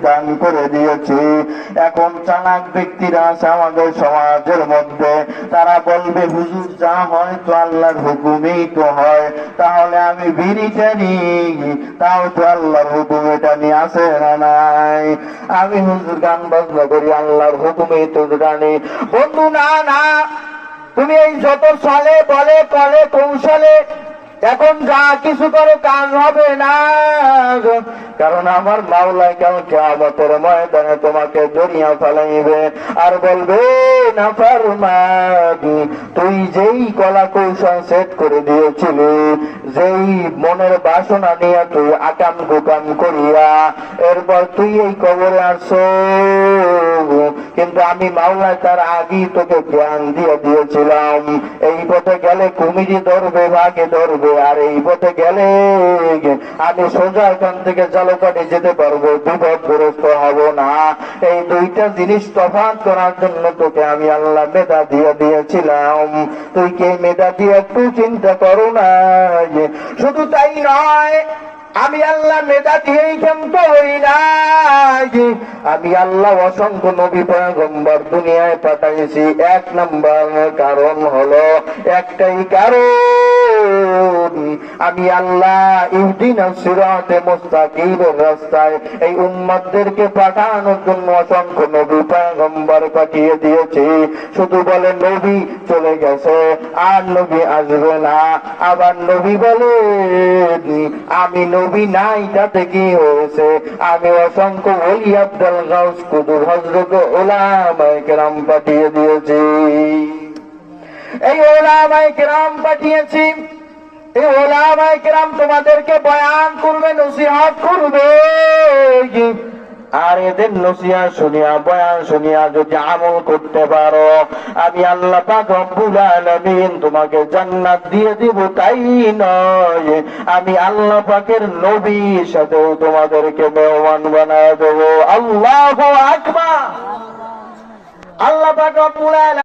দান করে দিয়েছি। এখন চালাক ব্যক্তিরা আছে আমাদের সমাজের মধ্যে, তারা বলবে হুজুর যা হয় তো আল্লাহর হুকুমেই তো হয়, তাহলে আমি বিড়ি টানি তাও তো আল্লাহর হুকুম, এটা নিয়ে আসে না নাই। আমি হুজুর গান বাজনা করি আল্লাহর হুকুমেই তো জানি। বন্ধু না না, তুমি এই যত চলে বলে কলে কৌশলে এখন যা কিছু করো কাজ হবে না, কারণ আমার মাওলাই কাল কিয়ামতের ময়দানে তোমাকে জড়িয়ে ফেলাইবে আর বলবে না ফারমাদি, তুই যেই কলা কৌশল সেট করে দিয়েছিলি, যেই মনের বাসনা নিয়ে তুই আকাম কুকাম করিয়া এরপর তুই এই কবরে আসছো, কিন্তু আমি মাওলাই তার আগেই তোকে জ্ঞান দিয়ে দিয়েছিলাম এই পথে গেলে কুমিরি ধরবে, ভাগে ধরবে, আর এই পথে গেলে আমি সোজা এখান থেকে জলপাটে যেতে পারবো, বিপদগ্রস্ত হব না। এই দুইটা জিনিস তফাৎ করার জন্য তোকে আমি আল্লাহ মেধা দিয়ে দিয়েছিলাম, তুই কে মেধা দিয়ে একটু চিন্তা করো না। শুধু তাই নয়, আমি আল্লাহ মেধা দিয়েই ক্ষমতা হই না, আমি আল্লাহ অসংখ্য নবী পয়গম্বর দুনিয়ায় পাঠাইছি। এক নাম্বার কারণ হলো একটাই কারণ, আমি আল্লাহ ইহদিনাস সিরাতে মুস্তাকিমের রাস্তায় এই উম্মতদেরকে পাঠানোর জন্য অসংখ্য নবী পয়গম্বর পাঠিয়ে দিয়েছি। শুধু বলে নবী চলে গেছে আর নবী আসবে না, আবার নবী বলে আমি নবী নাই, তাতে কি হয়েছে, আমি অসংখ্য ওলি আব্দুল গাউস কুতুব হযরত উলামায়ে কেরাম পাঠিয়ে দিয়েছি। এই উলামায়ে কেরাম পাঠিয়েছি, এই উলামায়ে কেরাম তোমাদেরকে বয়ান করবে, নসিহত করবে, আর এদের নসিহত শুনিয়া বয়ান শুনিয়া যদি আমল করতে পারো, আমি আল্লাহ পাক রব্বুল আলামিন তোমাকে জান্নাত দিয়ে দিব। তাই নয়, আমি আল্লাহ পাকের নবীর সাথেও তোমাদেরকে মেহমান বানায় দেবো। আল্লাহু আকবার। আল্লাহ পাক রব্বুল আলামিন